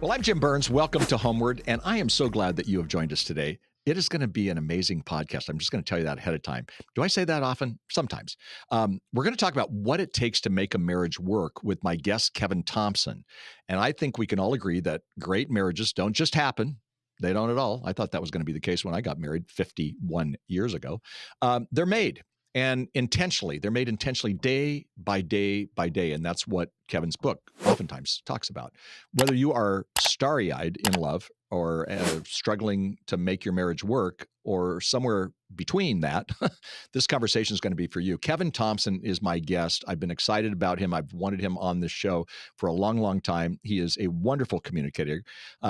Well, I'm Jim Burns. Welcome to HomeWord, and I am so glad that you have joined us today. It is going to be an amazing podcast. I'm just going to tell you that ahead of time. Do I say that often? Sometimes. We're going to talk about what it takes to make a marriage work with my guest, Kevin Thompson. And I think we can all agree that great marriages don't just happen. They don't at all. I thought that was going to be the case when I got married 51 years ago. They're made. And intentionally, they're made intentionally day by day by day. And that's what Kevin's book oftentimes talks about. Whether you are starry-eyed in love or struggling to make your marriage work or somewhere between that, this conversation is going to be for you. Kevin Thompson is my guest. I've been excited about him. I've wanted him on this show for a long, long time. He is a wonderful communicator.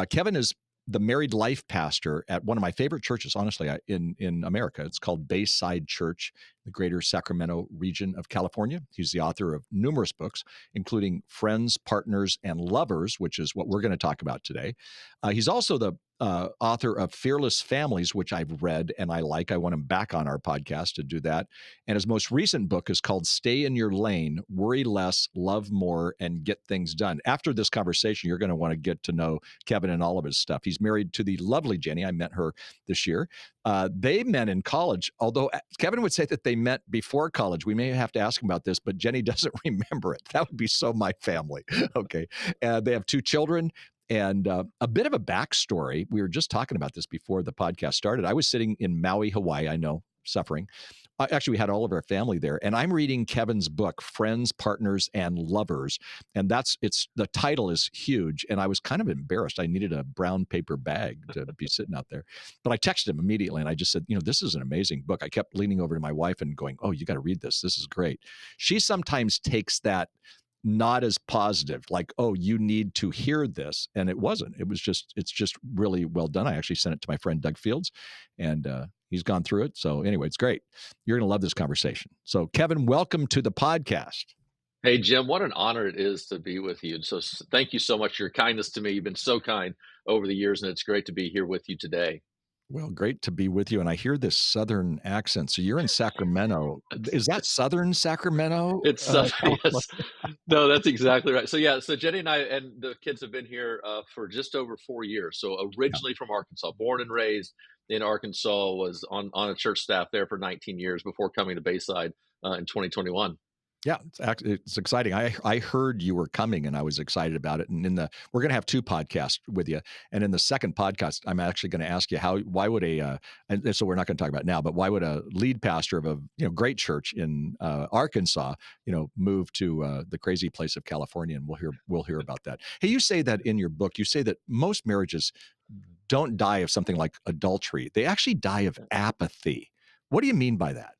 Kevin is the married life pastor at one of my favorite churches, honestly, in America. It's called Bayside Church, the greater Sacramento region of California. He's the author of numerous books, including Friends, Partners, and Lovers, which is what we're going to talk about today. He's also the author of Fearless Families, which I've read and I like. I want him back on our podcast to do that. And his most recent book is called Stay in Your Lane, Worry Less, Love More, and Get Things Done. After this conversation, you're going to want to get to know Kevin and all of his stuff. He's married to the lovely Jenny. I met her this year. They met in college, although Kevin would say that they met before college. We may have to ask him about this, but Jenny doesn't remember it. That would be so my family. Okay. They have two children. And a bit of a backstory. We were just talking about this before the podcast started. I was sitting in Maui, Hawaii. I know, suffering. Actually, we had all of our family there. And I'm reading Kevin's book, Friends, Partners, and Lovers. And the title is huge. And I was kind of embarrassed. I needed a brown paper bag to be sitting out there. But I texted him immediately and I just said, this is an amazing book. I kept leaning over to my wife and going, oh, you got to read this. This is great. She sometimes takes that not as positive, like, oh, you need to hear this. And it wasn't. It's just really well done. I actually sent it to my friend Doug Fields, and he's gone through it. So anyway, it's great. You're going to love this conversation. So Kevin, welcome to the podcast. Hey, Jim, what an honor it is to be with you. And so thank you so much for your kindness to me. You've been so kind over the years, and it's great to be here with you today. Well, great to be with you. And I hear this Southern accent. So you're in Sacramento. Is that Southern Sacramento? It's yes. No, that's exactly right. So Jenny and I and the kids have been here for just over 4 years. So originally from Arkansas, born and raised in Arkansas, was on a church staff there for 19 years before coming to Bayside in 2021. Yeah, it's exciting. I heard you were coming and I was excited about it. And we're going to have two podcasts with you. And in the second podcast, I'm actually going to ask you why would and so we're not going to talk about it now, but why would a lead pastor of a great church in Arkansas, move to the crazy place of California? And we'll hear about that. Hey, you say that in your book. You say that most marriages don't die of something like adultery. They actually die of apathy. What do you mean by that?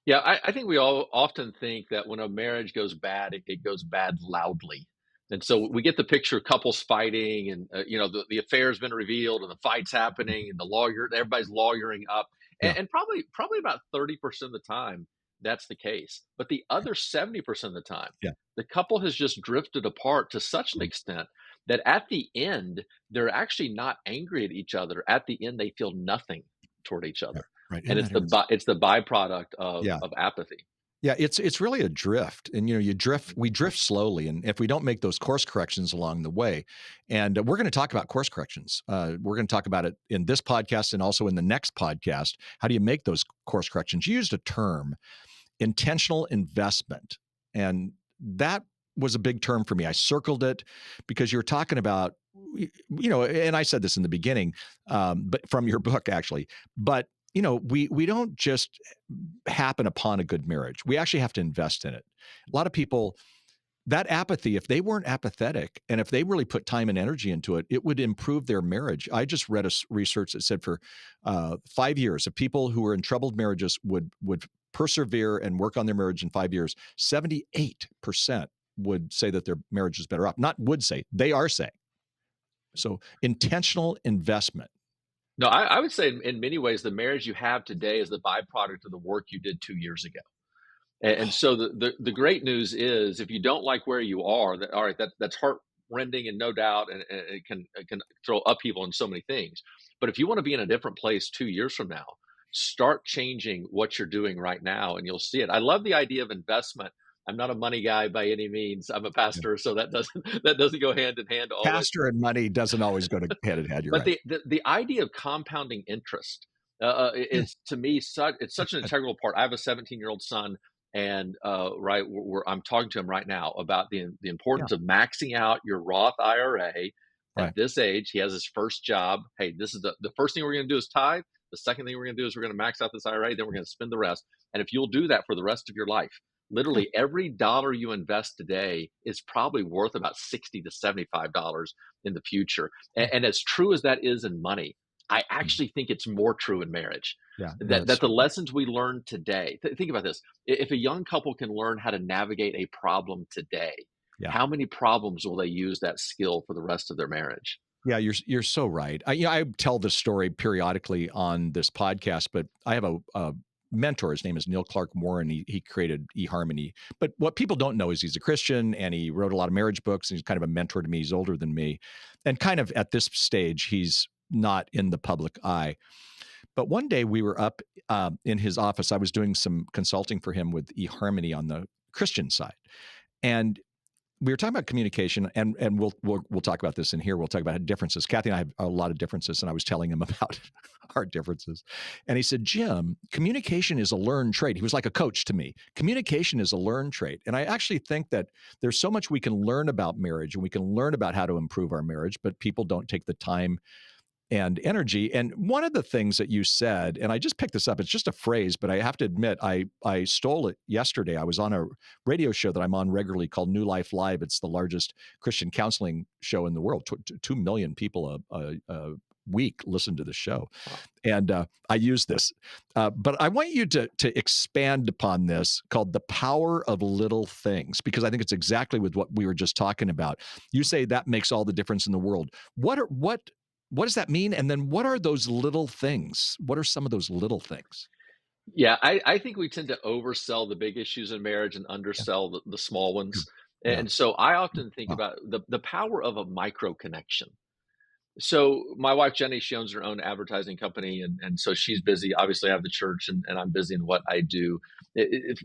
Yeah, I think we all often think that when a marriage goes bad, it goes bad loudly. And so we get the picture of couples fighting and, the affair's been revealed and the fight's happening and everybody's lawyering up. Yeah. And probably about 30% of the time, that's the case. But the other 70% of the time, Yeah. the couple has just drifted apart to such an extent that at the end, they're actually not angry at each other. At the end, they feel nothing toward each other. Right. And it's the byproduct of apathy. Yeah, it's really a drift. And we drift slowly. And if we don't make those course corrections along the way, and we're going to talk about course corrections. We're going to talk about it in this podcast and also in the next podcast. How do you make those course corrections? You used a term, intentional investment. And that was a big term for me. I circled it because you were talking about, and I said this in the beginning, but from your book actually, but we don't just happen upon a good marriage. We actually have to invest in it. A lot of people, that apathy, if they weren't apathetic and if they really put time and energy into it, it would improve their marriage. I just read research that said for 5 years, if people who were in troubled marriages would persevere and work on their marriage in 5 years, 78% would say that their marriage is better off. Not would say, they are saying. So intentional investment. No, I would say in many ways, the marriage you have today is the byproduct of the work you did 2 years ago. And so the great news is, if you don't like where you are, that's heart-rending and no doubt, and it can throw upheaval in so many things. But if you want to be in a different place 2 years from now, start changing what you're doing right now, and you'll see it. I love the idea of investment I'm not a money guy by any means. I'm a Yeah. pastor, so that doesn't that doesn't go hand in hand always. Pastor and money doesn't always go to hand in hand. You're But right. the idea of compounding interest Mm, is to me such an good. integral part. I have a 17-year-old son, and right, I'm talking to him right now about the Yeah. importance of maxing out your Roth IRA at Right. this age. He has his first job. Hey, this is the first thing we're going to do is tithe. The second thing we're going to do is we're going to max out this IRA. Then we're going to spend the rest. And if you'll do that for the rest of your life, Yeah. literally every dollar you invest today is probably worth about 60 to $75 in the future. Yeah. And as true as that is in money, I Mm. actually think it's more true in marriage. Yeah. No, That that's that so the true. lessons we learn today. Think about this: if a young couple can learn how to navigate a problem today, Yeah. how many problems will they use that skill for the rest of their marriage? Yeah, you're so right. I tell this story periodically on this podcast, but I have a mentor. His name is Neil Clark Warren. He created eHarmony. But what people don't know is he's a Christian and he wrote a lot of marriage books. And he's kind of a mentor to me. He's older than me, and kind of at this stage, he's not in the public eye. But one day we were up in his office. I was doing some consulting for him with eHarmony on the Christian side, and we were talking about communication, and we'll talk about this in here. We'll talk about differences. Kathy and I have a lot of differences, and I was telling him about our differences. And he said, Jim, communication is a learned trait. He was like a coach to me. Communication is a learned trait. And I actually think that there's so much we can learn about marriage and we can learn about how to improve our marriage, but people don't take the time and energy. And one of the things that you said, and I just picked this up, it's just a phrase, but I have to admit, I stole it yesterday. I was on a radio show that I'm on regularly called New Life Live. It's the largest Christian counseling show in the world. 2 million people a week listen to the show. Wow. And I use this. But I want you to expand upon this called the power of little things, because I think it's exactly with what we were just talking about. You say that makes all the difference in the world. What does that mean? And then what are those little things? What are some of those little things? Yeah, I think we tend to oversell the big issues in marriage and Yeah. undersell the small Yeah. ones. Yeah. And so I often think Wow. about the power of a micro connection. So my wife Jenny, she owns her own advertising company, and so she's busy. Obviously, I have the church, and I'm busy in what I do.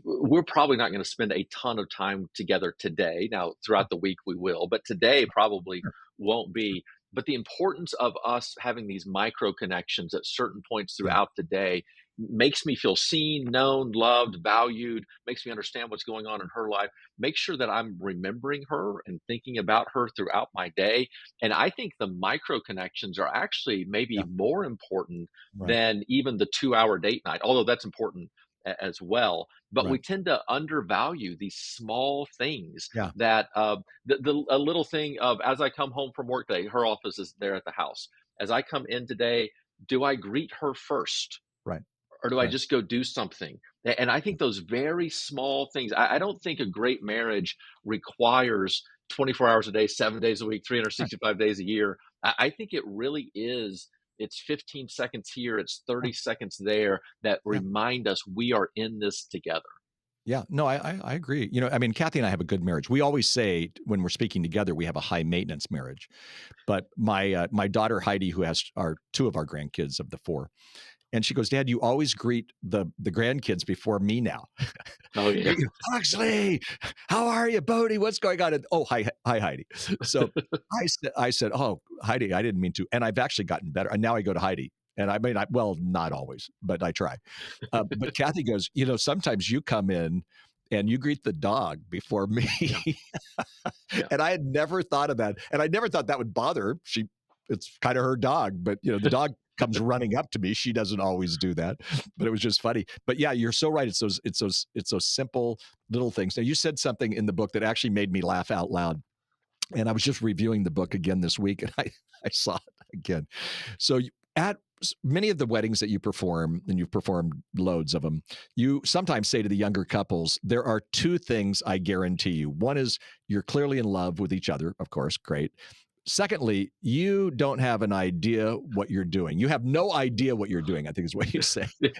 We're probably not going to spend a ton of time together today. Now, Yeah. throughout the week, we will, but today Sure. probably Sure. won't Sure. be. But the importance of us having these micro connections at certain points Yeah. throughout the day makes me feel seen, known, loved, valued, makes me understand what's going on in her life, make sure that I'm remembering her and thinking about her throughout my day. And I think the micro connections are actually maybe Yeah. more important Right. than even the 2 hour date night, although that's important as well. But we Right. tend to undervalue these small things Yeah. that a little thing of, as I come home from work day, her office is there at the house. As I come in today, do I greet her first? Right. Or do I Right. just go do something? And I think those very small things, I don't think a great marriage requires 24 hours a day, 7 days a week, Right. 365 days a year. I think it really is. It's 15 seconds here, it's Yeah. 30 seconds there that Yeah. remind us we are in this together. Yeah. No, I agree. I mean, Kathy and I have a good marriage. We always say when we're speaking together, we have a high maintenance marriage. But my daughter Heidi, who has our two of our grandkids of the four, and she goes, Dad, you always greet the grandkids before me now. Oh, yeah. Huxley, how are you, Bodie? What's going on? And, oh, hi, Heidi. So I said, oh, Heidi, I didn't mean to. And I've actually gotten better. And now I go to Heidi. And I mean, well, not always, but I try. But Kathy goes, sometimes you come in and you greet the dog before me. Yeah. Yeah. And I had never thought of that. And I never thought that would bother her. It's kind of her dog, but the dog comes running up to me. She doesn't always do that, but it was just funny. But yeah, you're so right. It's those simple little things. Now you said something in the book that actually made me laugh out loud. And I was just reviewing the book again this week, and I saw it again. So at many of the weddings that you perform, and you've performed loads of them, you sometimes say to the younger couples, there are two things I guarantee you. One is you're clearly in love with each other, of course, great. Secondly, you don't have an idea what you're doing. You have no idea what you're doing, I think is what you say. And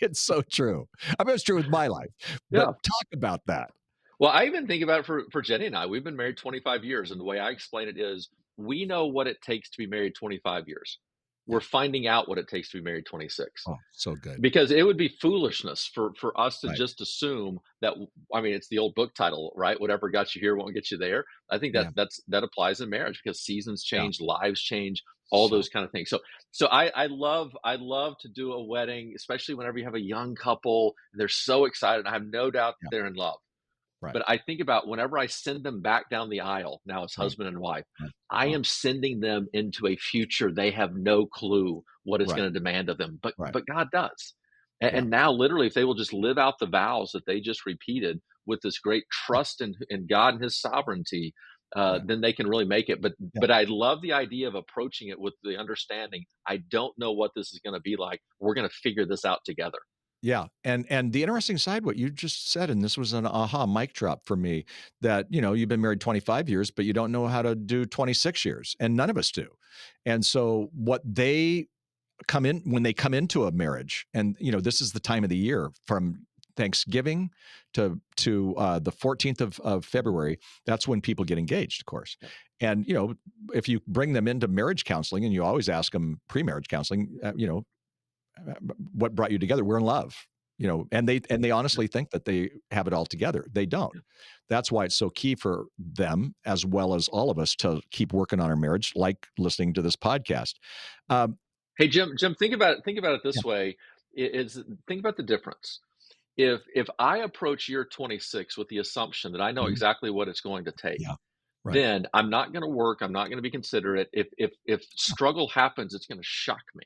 it's so true. I mean, it's true with my life. But Yeah. talk about that. Well, I even think about it for Jenny and I. We've been married 25 years, and the way I explain it is we know what it takes to be married 25 years. we're finding out what it takes to be married 26. Oh, so good. Because it would be foolishness for us to Right. just assume that I mean, it's the old book title, right? Whatever got you here won't get you there. I think Yeah. that applies in marriage because seasons Yeah. change, lives change, all So those kind of things. So I love to do a wedding, especially whenever you have a young couple, and they're so excited. I have no doubt yeah. they're in love. Right. But I think about whenever I send them back down the aisle now as Right. husband and wife, Right. I Wow. am sending them into a future they have no clue what it's Right. going to demand of them. Right. But God does. And, Yeah. and now, literally, if they will just live out the vows that they just repeated with this great trust in God and His sovereignty, Right. then they can really make it. Yeah. But I love the idea of approaching it with the understanding I don't know what this is going to be like. We're going to figure this out together. Yeah, and the interesting side, what you just said, and this was an aha mic drop for me, that, you've been married 25 years, but you don't know how to do 26 years, and none of us do. And so what they come in when they come into a marriage, and, this is the time of the year from Thanksgiving to the 14th of February. That's when people get engaged, of course. Yep. And, if you bring them into marriage counseling and you always ask them pre-marriage counseling, what brought you together? We're in love, and they Yep. honestly think that they have it all together. They don't. Yep. That's why it's so key for them as well as all of us to keep working on our marriage, like listening to this podcast. Um, Hey, Jim, think about it yeah, this way: is think about the difference. If I approach year 26 with the assumption that I know mhm, exactly what it's going to take, yeah, right, then I'm not going to work. I'm not going to be considerate. If yeah, struggle happens, it's going to shock me.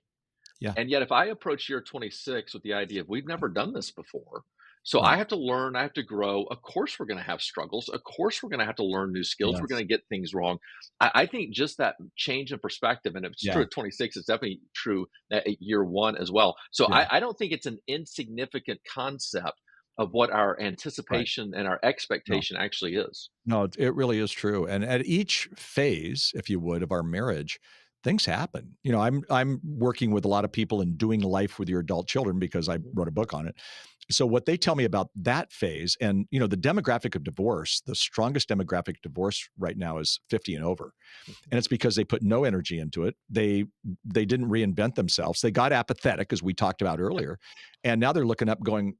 yeah, And yet, if I approach year 26 with the idea of we've never done this before, so I right, have to learn, I have to grow. Of course, we're going to have struggles. Of course, we're going to have to learn new skills. We're yes, going to get things wrong. I think just that change in perspective, and if it's true yeah, at 26, it's definitely true at year one as well. So yeah, I don't think it's an insignificant concept of what our right. anticipation and our No. expectation actually is. No, it really is true, and at each phase, if you would, of our marriage, things happen. I'm working with a lot of people in doing life with your adult children because I Mhm, wrote a book on it. So what they tell me about that phase, and, the demographic of divorce, the strongest demographic divorce right now is 50 and over, mhm, and it's because they put no energy into it. They didn't reinvent themselves. They got apathetic, as we talked about yep, earlier, and now they're looking up going,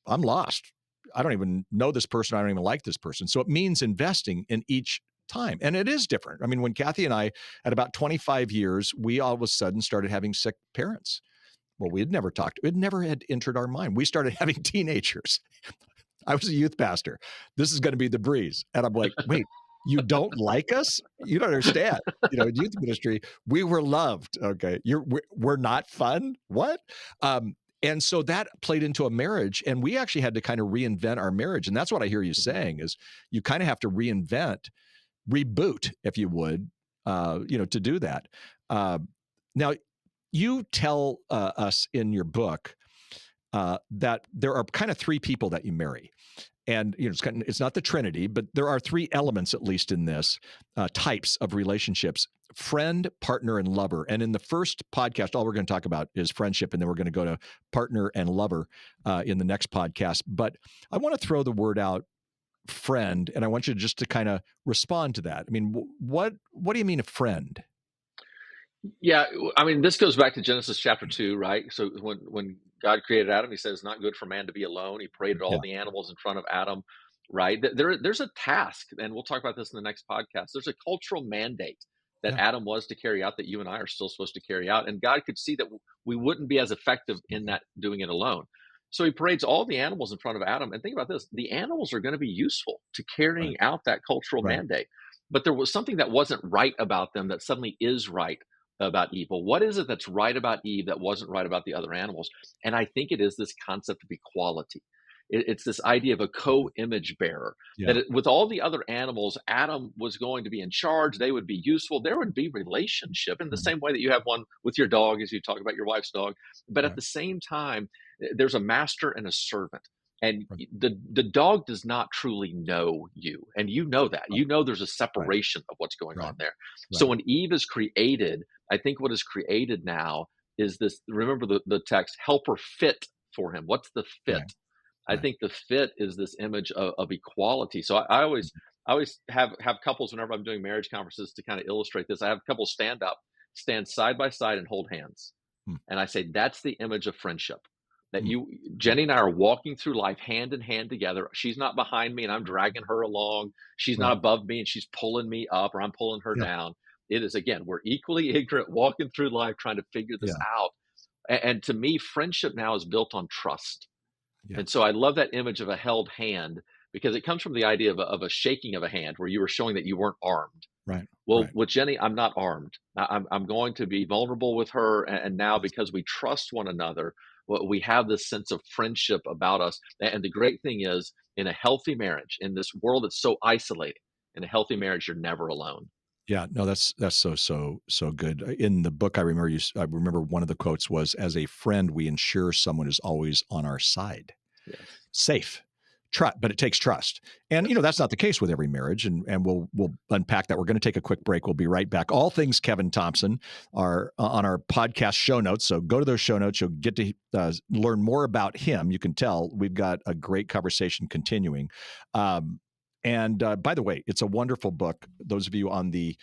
"I'm lost. I don't even know this person. I don't even like this person." So it means investing in each time, and it is different. I mean, when Kathy and I, at about 25 years, we all of a sudden started having sick parents. Well, we had never talked. It never had entered our mind. We started having teenagers. I was a youth pastor. This is going to be the breeze. And I'm like, wait, you don't like us? You don't understand. In youth ministry, we were loved. Okay. We're not fun. What? And so that played into a marriage. And we actually had to kind of reinvent our marriage. And that's what I hear you mhm. saying is you kind of have to reboot, if you would, to do that. Uh, now, you tell us in your book that there are kind of three people that you marry. And it's not the Trinity, but there are three elements, at least in this, types of relationships: friend, partner, and lover. And in the first podcast, all we're going to talk about is friendship, and then we're going to go to partner and lover in the next podcast. But I want to throw the word out, friend, and I want you just to kind of respond to that. I mean, what do you mean a friend? Yeah, I mean, this goes back to Genesis chapter 2, right? So when God created Adam, he says, "It's not good for man to be alone." He paraded all Yeah, the animals in front of Adam, right? There's a task, and we'll talk about this in the next podcast. There's a cultural mandate that yeah, Adam was to carry out that you and I are still supposed to carry out, and God could see that we wouldn't be as effective in okay, that doing it alone. So he parades all the animals in front of Adam, and think about this: the animals are going to be useful to right, carrying out that cultural right, mandate. But there was something that wasn't right about them that suddenly is right about evil. What is it that's right about Eve that wasn't right about the other animals? And I think it is this concept of equality. It's this idea of a co-image bearer that yeah, with all the other animals, Adam was going to be in charge. They would be useful. There would be relationship in the mhm, same way that you have one with your dog, as you talk about your wife's dog. But at right, the same time, there's a master and a servant. And right, the dog does not truly know you. And you know that. right, You know there's a right, separation of what's going right, on there. So right, when Eve is created, I think what is created now is this. Remember the text, helper fit for him. What's the fit? right, I right, think the fit is this image of equality. So I always have couples whenever I'm doing marriage conferences to kind of illustrate this. I have couples stand up stand side by side and hold hands. mm, And I say, that's the image of friendship. That mm, Jenny and I are walking through life hand in hand together. She's not behind me and I'm dragging her along. She's not right. above me and she's pulling me up or I'm pulling her Yeah. down. It is, again, we're equally ignorant walking through life trying to figure this Yeah. out. And to me, friendship now is built on trust. Yeah. And so I love that image of a held hand because it comes from the idea of a shaking of a hand where you were showing that you weren't armed. Right. Well, Right. with Jenny, I'm not armed. I'm going to be vulnerable with her, and now Yes. because we trust one another, we have this sense of friendship about us. And the great thing is, in a healthy marriage, in this world that's so isolating, in a healthy marriage, you're never alone. Yeah, no, that's so good. In the book, I remember one of the quotes was, "As a friend, we ensure someone is always on our side." Yes, Safe. But it takes trust. And yes. that's not the case with every marriage. And we'll unpack that. We're going to take a quick break. We'll be right back. All things Kevin Thompson are on our podcast show notes. So go to those show notes. You'll get to learn more about him. You can tell we've got a great conversation continuing. And by the way, it's a wonderful book. Those of you on the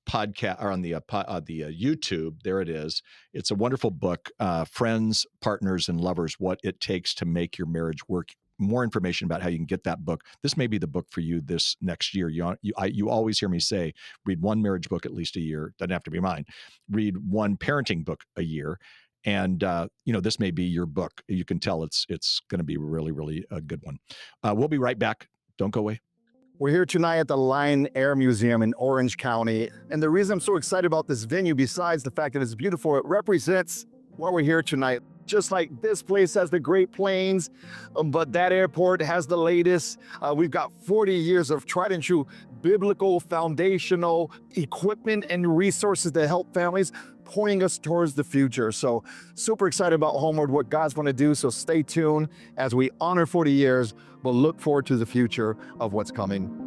podcast or on the YouTube, there it is. It's a wonderful book, Friends, Partners, and Lovers: What It Takes to Make Your Marriage Work. More information about how you can get that book. This may be the book for you this next year. You always hear me say, read one marriage book at least a year. Doesn't have to be mine. Read one parenting book a year. And this may be your book. You can tell it's going to be really, really a good one. We'll be right back. Don't go away. We're here tonight at the Lion Air Museum in Orange County. And the reason I'm so excited about this venue, besides the fact that it's beautiful, it represents why we're here tonight. Just like this place has the Great Plains, but that airport has the latest. We've got 40 years of tried and true biblical foundational equipment and resources to help families, pointing us towards the future. So super excited about HomeWord, what God's going to do. So stay tuned as we honor 40 years, but look forward to the future of what's coming.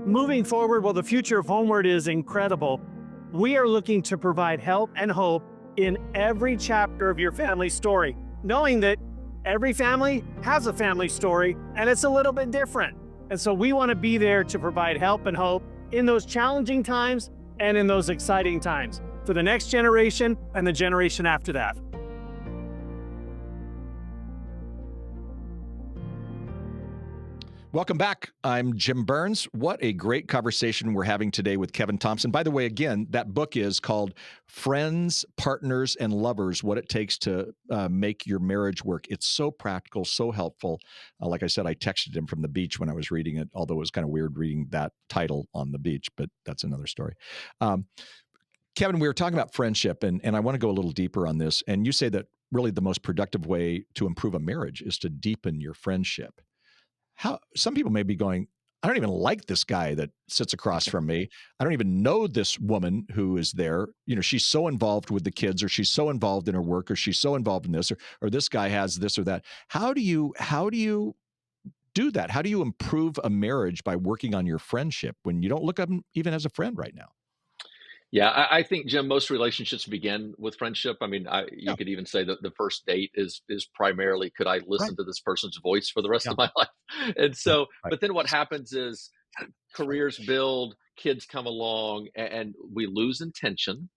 Moving forward, while the future of HomeWord is incredible, we are looking to provide help and hope in every chapter of your family story, knowing that every family has a family story and it's a little bit different. And so we want to be there to provide help and hope in those challenging times and in those exciting times for the next generation and the generation after that. Welcome back. I'm Jim Burns. What a great conversation we're having today with Kevin Thompson. By the way, again, that book is called Friends, Partners, and Lovers: What It Takes to Make Your Marriage Work. It's so practical, so helpful. Like I said, I texted him from the beach when I was reading it, although it was kind of weird reading that title on the beach, but that's another story. Kevin, we were talking about friendship, and I want to go a little deeper on this. And you say that really the most productive way to improve a marriage is to deepen your friendship. How some people may be going, I don't even like this guy that sits across from me. I don't even know this woman who is there. She's so involved with the kids, or she's so involved in her work, or she's so involved in this, or this guy has this or that. How do you do that? How do you improve a marriage by working on your friendship when you don't look at him even as a friend right now? Yeah, I think, Jim, most relationships begin with friendship. I mean, you Yeah, could even say that the first date is primarily, could I right. listen to this person's voice for the rest Yeah, of my life? And right, so, right. but then what happens is That's right. careers build, kids come along, and we lose intention.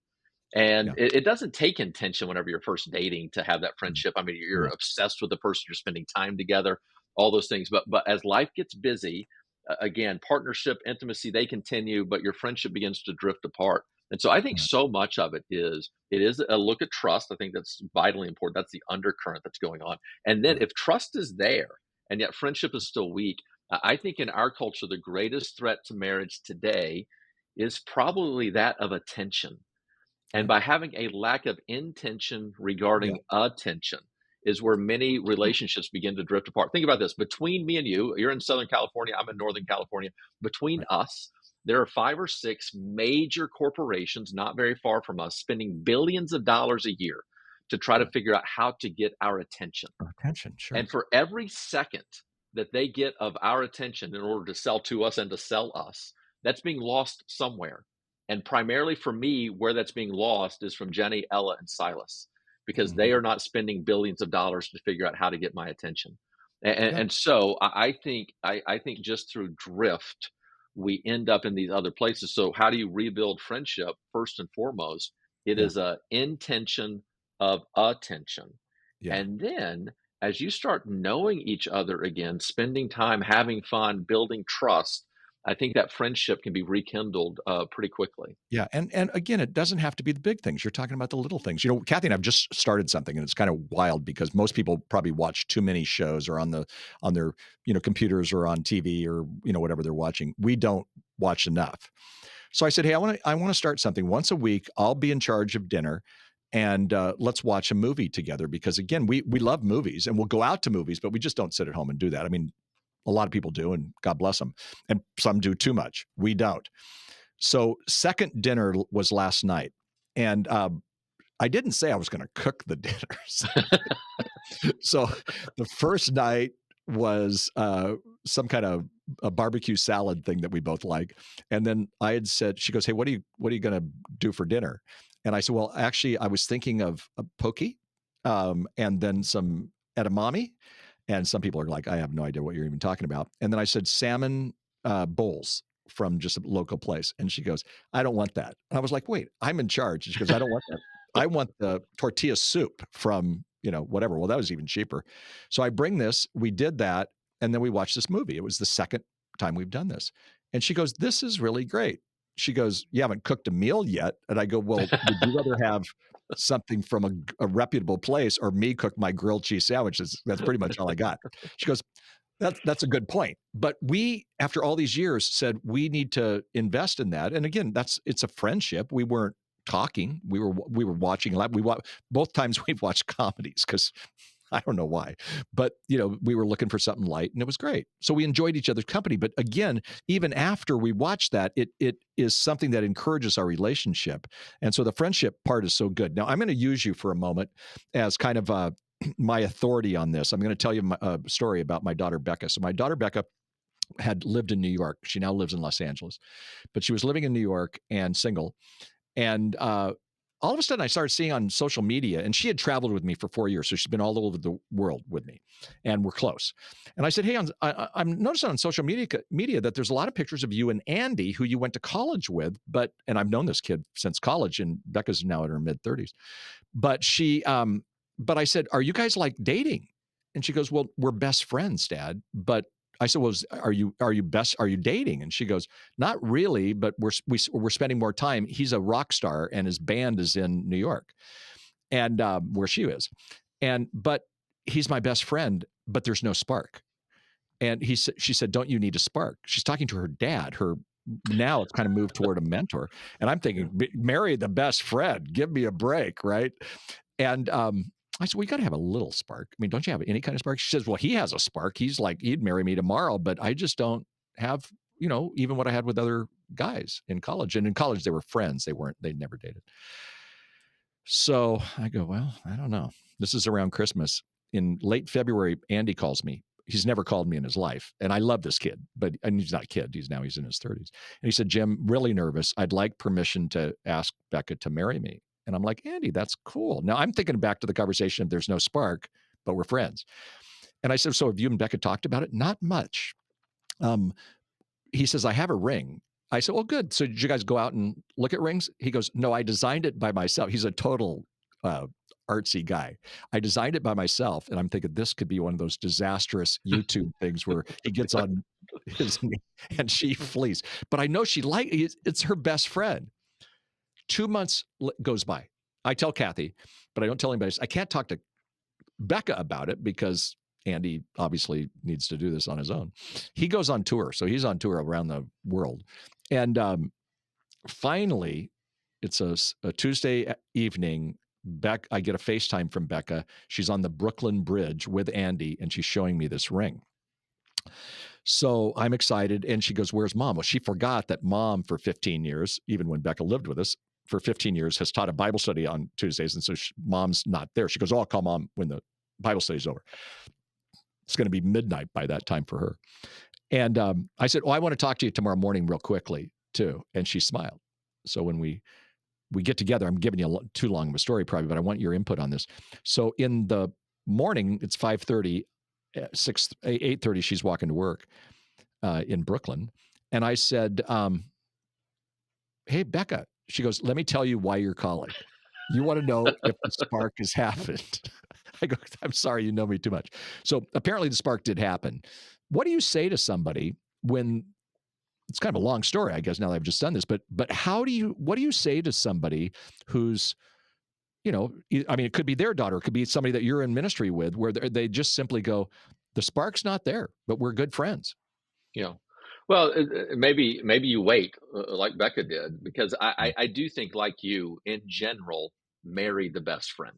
Yeah. And it doesn't take intention whenever you're first dating to have that Mm, friendship. I mean, you're no. obsessed with the person, you're spending time together, all those things. But as life gets busy, again, partnership, intimacy, they continue, but your friendship begins to drift apart. And so I think Right. so much of it is a look at trust. I think that's vitally important. That's the undercurrent that's going on. And then Right. if trust is there and yet friendship is still weak, I think in our culture the greatest threat to marriage today is probably that of attention. And Right. by having a lack of intention Yeah. regarding attention is where many relationships begin to drift apart. Think about this. Between me and you, you're in Southern California, I'm in Northern California. Between Right. us, there are 5 or 6 major corporations not very far from us spending billions of dollars a year to try to Yeah. figure out how to get our attention. Or attention. And Sure. for every second that they get of our attention in order to sell to us and to sell us, that's being lost somewhere. And primarily for me, where that's being lost is from Jenny, Ella, and Silas, because Hmm. they are not spending billions of dollars to figure out how to get my attention. And, Yeah. and so I think just through drift, we end up in these other places. So how do you rebuild friendship? First and foremost, it Yeah. is a intention of attention. Yeah. And then as you start knowing each other again, spending time, having fun, building trust, I think that friendship can be rekindled pretty quickly. Yeah, and again, it doesn't have to be the big things. You're talking about the little things. You know, Kathy and I've just started something, and it's kind of wild because most people probably watch too many shows or on their computers or on TV or whatever they're watching. We don't watch enough. So I said, hey, I want to start something once a week. I'll be in charge of dinner, and let's watch a movie together because again, we love movies and we'll go out to movies, but we just don't sit at home and do that. I mean, a lot of people do, and God bless them, and some do too much. We don't. So second dinner was last night, and I didn't say I was going to cook the dinners. So the first night was some kind of a barbecue salad thing that we both like, and then I had said, she goes, "Hey, what are you going to do for dinner?" And I said, "Well, actually, I was thinking of a pokey, and then some edamame." And some people are like, "I have no idea what you're even talking about." And then I said, "Salmon bowls." From just a local place. And she goes, "I don't want that." And I was like, "Wait, I'm in charge." And she goes, "I don't want that. I want the tortilla soup from, whatever." Well, that was even cheaper. So I bring this, we did that, and then we watched this movie. It was the second time we've done this. And she goes, "This is really great." She goes, "You haven't cooked a meal yet." And I go, "Well, would you rather have something from a reputable place or me cook my grilled cheese sandwiches?" That's pretty much all I got. She goes, that's a good point. But we, after all these years, said we need to invest in that. And again, it's a friendship. We weren't talking. We were watching. Both times we've watched comedies because I don't know why, but we were looking for something light, and it was great. So we enjoyed each other's company. But again, even after we watched that, it is something that encourages our relationship, and so the friendship part is so good. Now I'm going to use you for a moment as kind of my authority on this. I'm going to tell you a story about my daughter Becca. So my daughter Becca had lived in New York. She now lives in Los Angeles, but she was living in New York and single, and all of a sudden, I started seeing on social media, and she had traveled with me for 4 years, so she's been all over the world with me, and we're close. And I said, "Hey, I'm noticing on social media that there's a lot of pictures of you and Andy, who you went to college with, and I've known this kid since college, and Becca's now in her mid-30s. But I said, "Are you guys like dating?" And she goes, "Well, we're best friends, Dad." But I said, "Well, are you dating?" And she goes, "Not really, but we're spending more time. He's a rock star, and his band is in New York, and where she is, but he's my best friend, but there's no spark." And she said, "Don't you need a spark?" She's talking to her dad. Now it's kind of moved toward a mentor, and I'm thinking, marry the best friend. Give me a break, right? And I said, "We got to have a little spark. I mean, don't you have any kind of spark?" She says, "Well, he has a spark. He's like, he'd marry me tomorrow, but I just don't have, even what I had with other guys in college." And in college, they were friends. They'd never dated. So I go, "Well, I don't know." This is around Christmas. In late February, Andy calls me. He's never called me in his life. And I love this kid, and he's not a kid. He's in his 30s. And he said, "Jim, really nervous. I'd like permission to ask Becca to marry me." And I'm like, "Andy, that's cool." Now I'm thinking back to the conversation. There's no spark, but we're friends. And I said, "So have you and Becca talked about it?" "Not much." Um, he says, "I have a ring." I said, "Well, good. So did you guys go out and look at rings?" He goes, "No, I designed it by myself." He's a total uh, artsy guy. I designed it by myself, and I'm thinking this could be one of those disastrous YouTube things where he gets on his knee and she flees. But I know it's her best friend. 2 months goes by. I tell Kathy, but I don't tell anybody. I can't talk to Becca about it because Andy obviously needs to do this on his own. He goes on tour. So he's on tour around the world. And finally, it's a Tuesday evening. I get a FaceTime from Becca. She's on the Brooklyn Bridge with Andy, and she's showing me this ring. So I'm excited. And she goes, "Where's mom?" Well, she forgot that mom for 15 years, even when Becca lived with us, for 15 years has taught a Bible study on Tuesdays. And so mom's not there. She goes, "Oh, I'll call mom when the Bible study's over." It's going to be midnight by that time for her. And I said, "Oh, I want to talk to you tomorrow morning real quickly too." And she smiled. So when we get together, I'm giving you too long of a story probably, but I want your input on this. So in the morning, it's 5:30, 8:30, she's walking to work in Brooklyn. And I said, "Hey, Becca." She goes, "Let me tell you why you're calling. You want to know if the spark has happened." I go, "I'm sorry, you know me too much." So apparently the spark did happen. What do you say to somebody when it's kind of a long story, I guess, now that I've just done this, but what do you say to somebody who's, I mean, it could be their daughter, it could be somebody that you're in ministry with, where they just simply go, "The spark's not there, but we're good friends." Yeah. Well, maybe you wait like Becca did, because I do think, like you, in general, marry the best friend.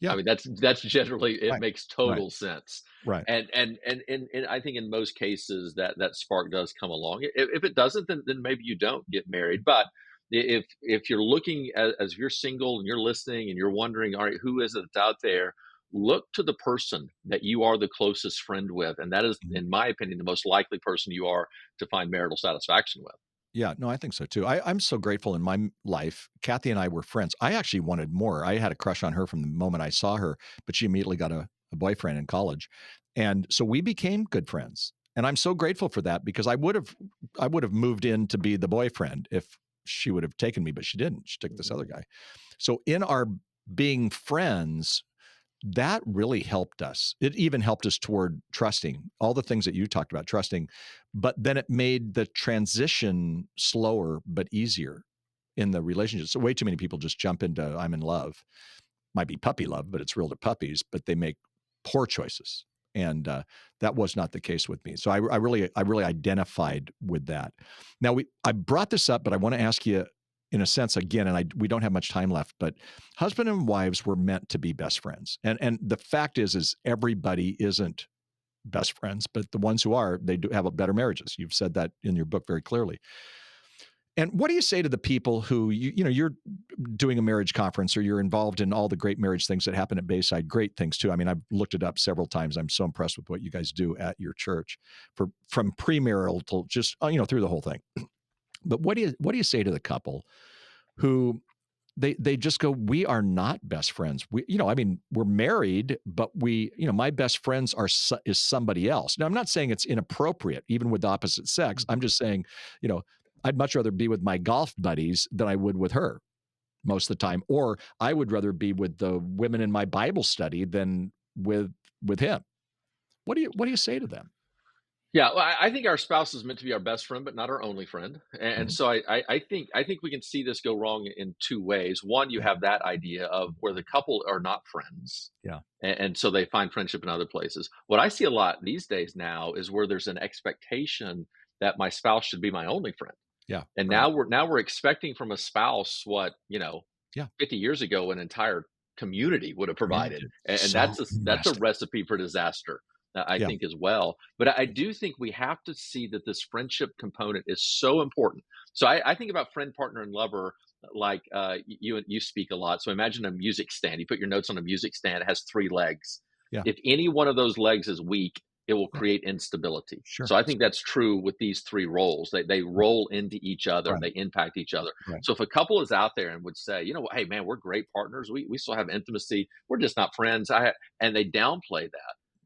I Yeah. mean, that's generally, it Right. makes Right. total sense. Right. And I think in most cases that spark does come along. If it doesn't, then maybe you don't get married. But if you're looking as you're single and you're listening and you're wondering, all right, who is it that's out there? Look to the person that you are the closest friend with, and that is, Mhm. in my opinion, the most likely person you are to find marital satisfaction with. Yeah, no, I think so too. I'm so grateful in my life. Kathy and I were friends. I actually wanted more. I had a crush on her from the moment I saw her, but she immediately got a boyfriend in college. And so we became good friends. And I'm so grateful for that because I would have moved in to be the boyfriend if she would have taken me, but she didn't. She took this other guy. So in our being friends, that really helped us. It even helped us toward trusting all the things that you talked about, trusting, but then it made the transition slower but easier in the relationship. So way too many people just jump into "I'm in love." Might be puppy love, but it's real to puppies, but they make poor choices. And that was not the case with me. So I really identified with that. Now I brought this up, but I want to ask you in a sense again, and we don't have much time left, but husband and wives were meant to be best friends. And the fact is everybody isn't best friends, but the ones who are, they do have better marriages. You've said that in your book very clearly. And what do you say to the people who you're doing a marriage conference or you're involved in all the great marriage things that happen at Bayside? Great things too. I mean, I've looked it up several times. I'm so impressed with what you guys do at your church from premarital to just through the whole thing. But what do you say to the couple who they just go, "We are not best friends. I mean, we're married, but my best friends is somebody else." Now, I'm not saying it's inappropriate, even with the opposite sex. I'm just saying, you know, I'd much rather be with my golf buddies than I would with her most of the time, or I would rather be with the women in my Bible study than with him. What do you say to them? Yeah, well, I think our spouse is meant to be our best friend, but not our only friend. And Mhm. so I think we can see this go wrong in two ways. One, you Yeah, have that idea of where the couple are not friends, yeah, and so they find friendship in other places. What I see a lot these days now is where there's an expectation that my spouse should be my only friend. yeah. And Right. now we're expecting from a spouse what, Yeah. 50 years ago an entire community would have provided. Communicated. And So that's a invested. recipe for disaster, I Yeah. think, as well. But I do think we have to see that this friendship component is so important. So I think about friend, partner, and lover like you speak a lot. So imagine a music stand. You put your notes on a music stand, it has three legs. Yeah. If any one of those legs is weak, it will Yeah. create instability. Sure. So I think that's true with these three roles. They roll into each other and Right. they impact each other. Right. So if a couple is out there and would say, you know what, hey man, we're great partners. We still have intimacy. We're just not friends. And they downplay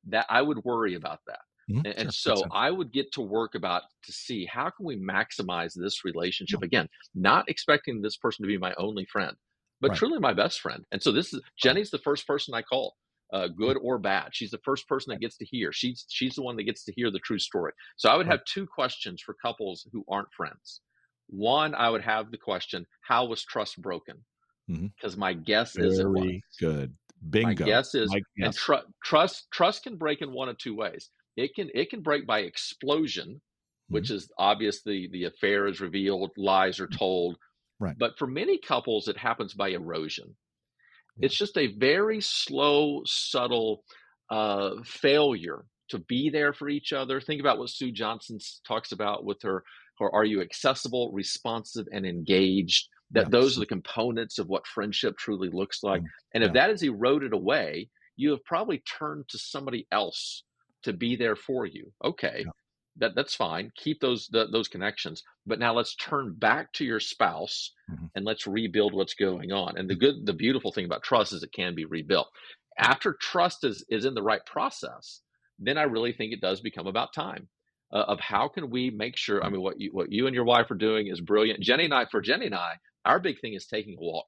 that I would worry about that. Mhm. And Sure. Makes so sense. I would get to work about to see how can we maximize this Yeah. relationship again, not expecting this person to be my only friend, but Right. truly my best friend. And so this is Right. Jenny's the first person I call, Right. good or bad. She's the first person that Right. gets to hear. She's the one that gets to hear the true story. So I would Right. have two questions for couples who aren't friends. One, I would have the question, how was trust broken? Mhm. Because my guess is it was. Very good. My Bingo. guess is, and Yes. trust can break in one of two ways. It can break by explosion, which Mhm. is obviously the affair is revealed, lies are told. Right. But for many couples, it happens by erosion. Yeah. It's just a very slow, subtle failure to be there for each other. Think about what Sue Johnson talks about with her are you accessible, responsive, and engaged? Yeah. That those are the components of what friendship truly looks like. Mhm. And if Yeah. that is eroded away, you have probably turned to somebody else to be there for you. Okay, Yeah. that's fine. Keep those connections, but now let's turn back to your spouse Mhm. and let's rebuild what's going on. And the beautiful thing about trust is it can be rebuilt. Yeah. After trust is in the right process, then I really think it does become about time of how can we make sure. I Right. mean, what you and your wife are doing is brilliant. Jenny and I, our big thing is taking a walk.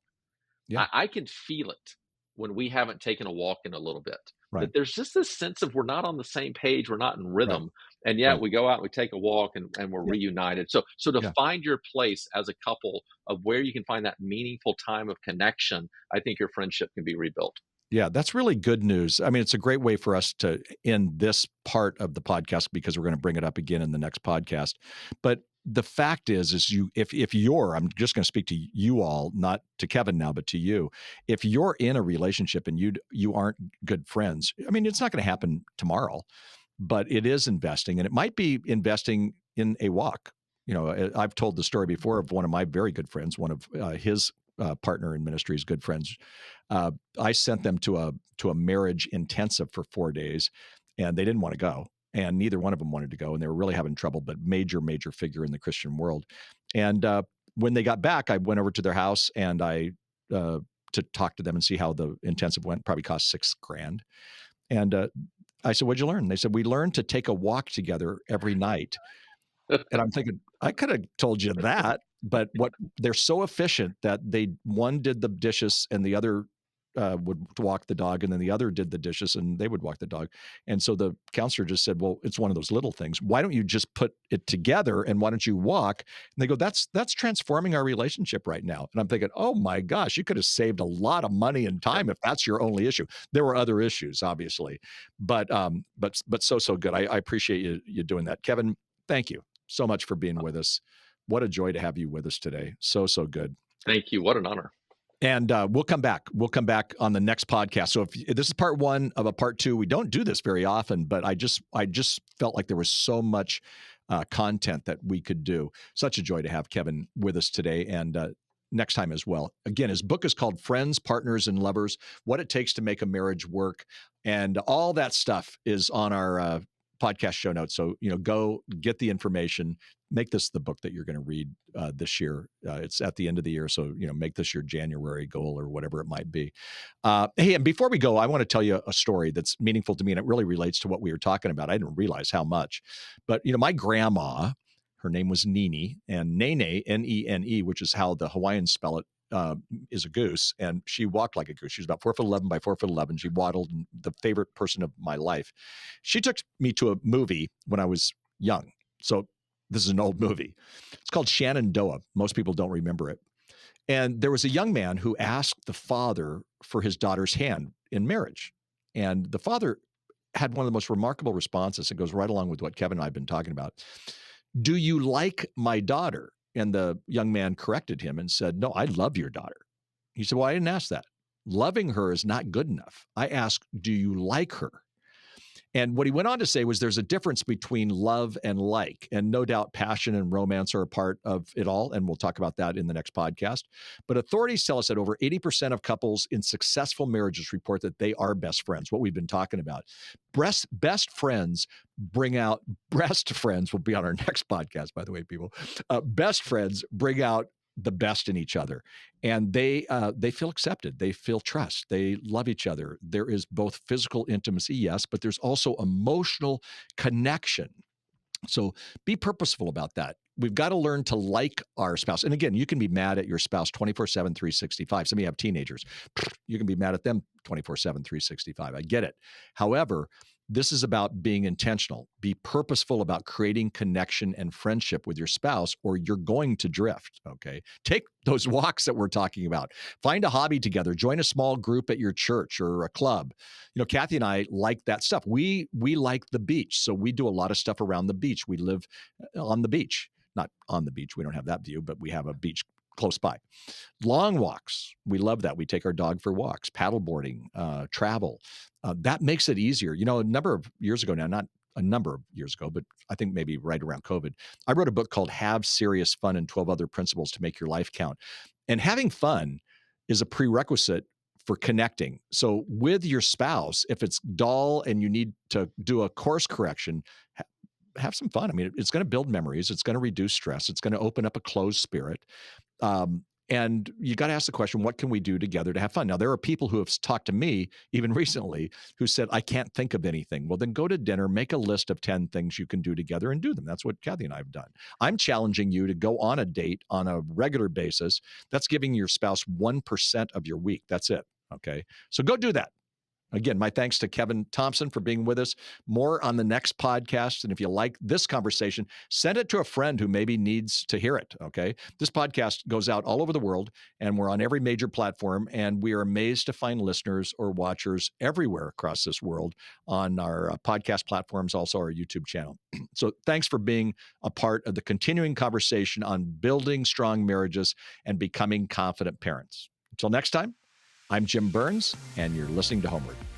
Yeah. I can feel it when we haven't taken a walk in a little bit. Right. That there's just this sense of we're not on the same page, we're not in Right. rhythm, and yet Right. we go out and we take a walk and we're Yeah. reunited. So to Yeah. find your place as a couple of where you can find that meaningful time of connection, I think your friendship can be rebuilt. Yeah, that's really good news. I mean, it's a great way for us to end this part of the podcast because we're going to bring it up again in the next podcast. But the fact is you if you're I'm just going to speak to you all, not to Kevin now, but to you. If you're in a relationship and you aren't good friends, I mean, it's not going to happen tomorrow, but it is investing, and it might be investing in a walk. I've told the story before of one of my very good friends, one of his partner in ministry's good friends. I sent them to a marriage intensive for 4 days, and they didn't want to go, and neither one of them wanted to go, and they were really having trouble. But major figure in the Christian world, and when they got back, I went over to their house and I to talk to them and see how the intensive went. Probably cost $6,000, and I said, "What'd you learn?" They said, "We learned to take a walk together every night." And I'm thinking, I could have told you that, but what they're so efficient that one did the dishes and the other would walk the dog, and then the other did the dishes and they would walk the dog. And so the counselor just said, "Well, it's one of those little things. Why don't you just put it together and why don't you walk?" And they go, "That's transforming our relationship right now." And I'm thinking, "Oh my gosh, you could have saved a lot of money and time if that's your only issue." There were other issues, obviously, but so good. I appreciate you doing that, Kevin. Thank you so much for being with us. What a joy to have you with us today. So good. Thank you. What an honor. And we'll come back. We'll come back on the next podcast. So if this is part one of a part two, we don't do this very often, but I just felt like there was so much content that we could do. Such a joy to have Kevin with us today, and next time as well. Again, his book is called Friends, Partners, and Lovers: What It Takes to Make a Marriage Work, and all that stuff is on our podcast show notes. So go get the information. Make this the book that you're going to read this year. It's at the end of the year, so make this your January goal or whatever it might be. Hey, and before we go, I want to tell you a story that's meaningful to me, and it really relates to what we were talking about. I didn't realize how much, but my grandma, her name was Nene, and Nene, Nene, which is how the Hawaiians spell it, is a goose, and she walked like a goose. She was about 4'11" by 4'11". She waddled, and the favorite person of my life. She took me to a movie when I was young. So this is an old movie. It's called Shenandoah. Most people don't remember it. And there was a young man who asked the father for his daughter's hand in marriage. And the father had one of the most remarkable responses. It goes right along with what Kevin and I have been talking about. "Do you like my daughter?" And the young man corrected him and said, "No, I love your daughter." He said, "Well, I didn't ask that. Loving her is not good enough. I asked, do you like her?" And what he went on to say was there's a difference between love and like, and no doubt passion and romance are a part of it all. And we'll talk about that in the next podcast. But authorities tell us that over 80% of couples in successful marriages report that they are best friends, what we've been talking about. Best friends bring out, breast friends will be on our next podcast, by the way, people. Best friends bring out the best in each other, and they feel accepted, they feel trust, they love each other. There is both physical intimacy, yes, but there's also emotional connection. So be purposeful about that. we've got to learn to like our spouse. And again, you can be mad at your spouse 24/7, 365. Some of you have teenagers. You can be mad at them 24/7, 365. I get it. However, this is about being intentional. Be purposeful about creating connection and friendship with your spouse, or you're going to drift. Okay. Take those walks that we're talking about. Find a hobby together. Join a small group at your church or a club. You know, Kathy and I like that stuff. We like the beach. So we do a lot of stuff around the beach. We live on the beach. Not on the beach. We don't have that view, but we have a beach close by. Long walks. We love that. We take our dog for walks, paddleboarding, travel. That makes it easier. You know, a number of years ago now, not a number of years ago, but I think maybe right around COVID, I wrote a book called Have Serious Fun and 12 Other Principles to Make Your Life Count. And having fun is a prerequisite for connecting. So with your spouse, if it's dull and you need to do a course correction, have some fun. I mean, it's going to build memories. It's going to reduce stress. It's going to open up a closed spirit. And you got to ask the question, what can we do together to have fun? Now, there are people who have talked to me even recently who said, I can't think of anything. Well, then go to dinner, make a list of 10 things you can do together and do them. That's what Kathy and I have done. I'm challenging you to go on a date on a regular basis. That's giving your spouse 1% of your week. That's it. Okay. So go do that. Again, my thanks to Kevin Thompson for being with us. More on the next podcast. And if you like this conversation, send it to a friend who maybe needs to hear it, okay? This podcast goes out all over the world, and we're on every major platform, and we are amazed to find listeners or watchers everywhere across this world on our podcast platforms, also our YouTube channel. So thanks for being a part of the continuing conversation on building strong marriages and becoming confident parents. Until next time, I'm Jim Burns, and you're listening to HomeWord.